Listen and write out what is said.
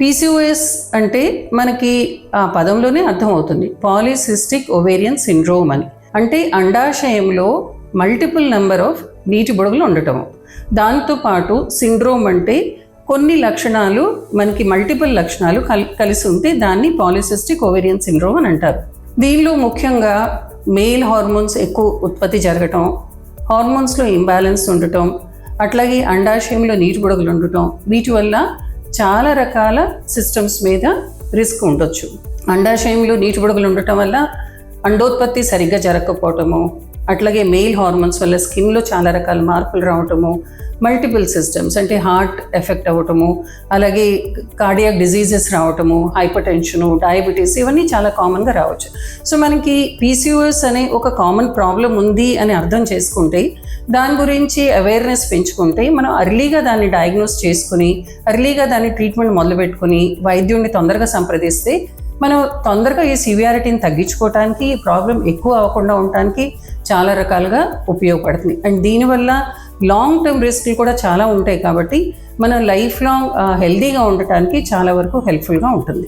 PCOS అంటే మనకి ఆ పదంలోనే అర్థమవుతుంది, పాలిసిస్టిక్ ఓవేరియన్ సిండ్రోమ్ అని. అంటే అండాశయంలో మల్టిపుల్ నెంబర్ ఆఫ్ నీటి బుడగలు ఉండటం. దాంతోపాటు సిండ్రోమ్ అంటే కొన్ని లక్షణాలు, మనకి మల్టిపుల్ లక్షణాలు కలిసి ఉంటే దాన్ని పాలిసిస్టిక్ ఓవేరియన్ సిండ్రోమ్ అని అంటారు. దీనిలో ముఖ్యంగా మేల్ హార్మోన్స్ ఎక్కువ ఉత్పత్తి జరగటం, హార్మోన్స్లో ఇంబ్యాలెన్స్ ఉండటం, అట్లాగే అండాశయంలో నీటి బుడగలు ఉండటం, వీటి వల్ల చాలా రకాల సిస్టమ్స్ మీద రిస్క్ ఉండొచ్చు. అండాశయంలో నీటి బుడగలు ఉండటం వల్ల అండోత్పత్తి సరిగ్గా జరగకపోవటము, అట్లాగే మెయిల్ హార్మోన్స్ వల్ల స్కిన్లో చాలా రకాల మార్పులు రావటము, మల్టిపుల్ సిస్టమ్స్ అంటే హార్ట్ ఎఫెక్ట్ అవ్వటము, అలాగే కార్డియాక్ డిజీజెస్ రావటము, హైపర్ టెన్షను, డయాబెటీస్, ఇవన్నీ చాలా కామన్గా రావచ్చు. సో మనకి PCOS అనే ఒక కామన్ ప్రాబ్లం ఉంది అని అర్థం చేసుకుంటే, దాని గురించి అవేర్నెస్ పెంచుకుంటే, మనం అర్లీగా దాన్ని డయాగ్నోస్ చేసుకుని అర్లీగా దాన్ని ట్రీట్మెంట్ మొదలుపెట్టుకుని వైద్యుడిని తొందరగా సంప్రదిస్తే మనం తొందరగా ఈ సివియారిటీని తగ్గించుకోవడానికి, ఈ ప్రాబ్లం ఎక్కువ అవ్వకుండా ఉండటానికి చాలా రకాలుగా ఉపయోగపడుతుంది. అండ్ దీనివల్ల లాంగ్ టర్మ్ రిస్క్లు కూడా చాలా ఉంటాయి కాబట్టి మనం లైఫ్ లాంగ్ హెల్తీగా ఉండటానికి చాలా వరకు హెల్ప్ఫుల్గా ఉంటుంది.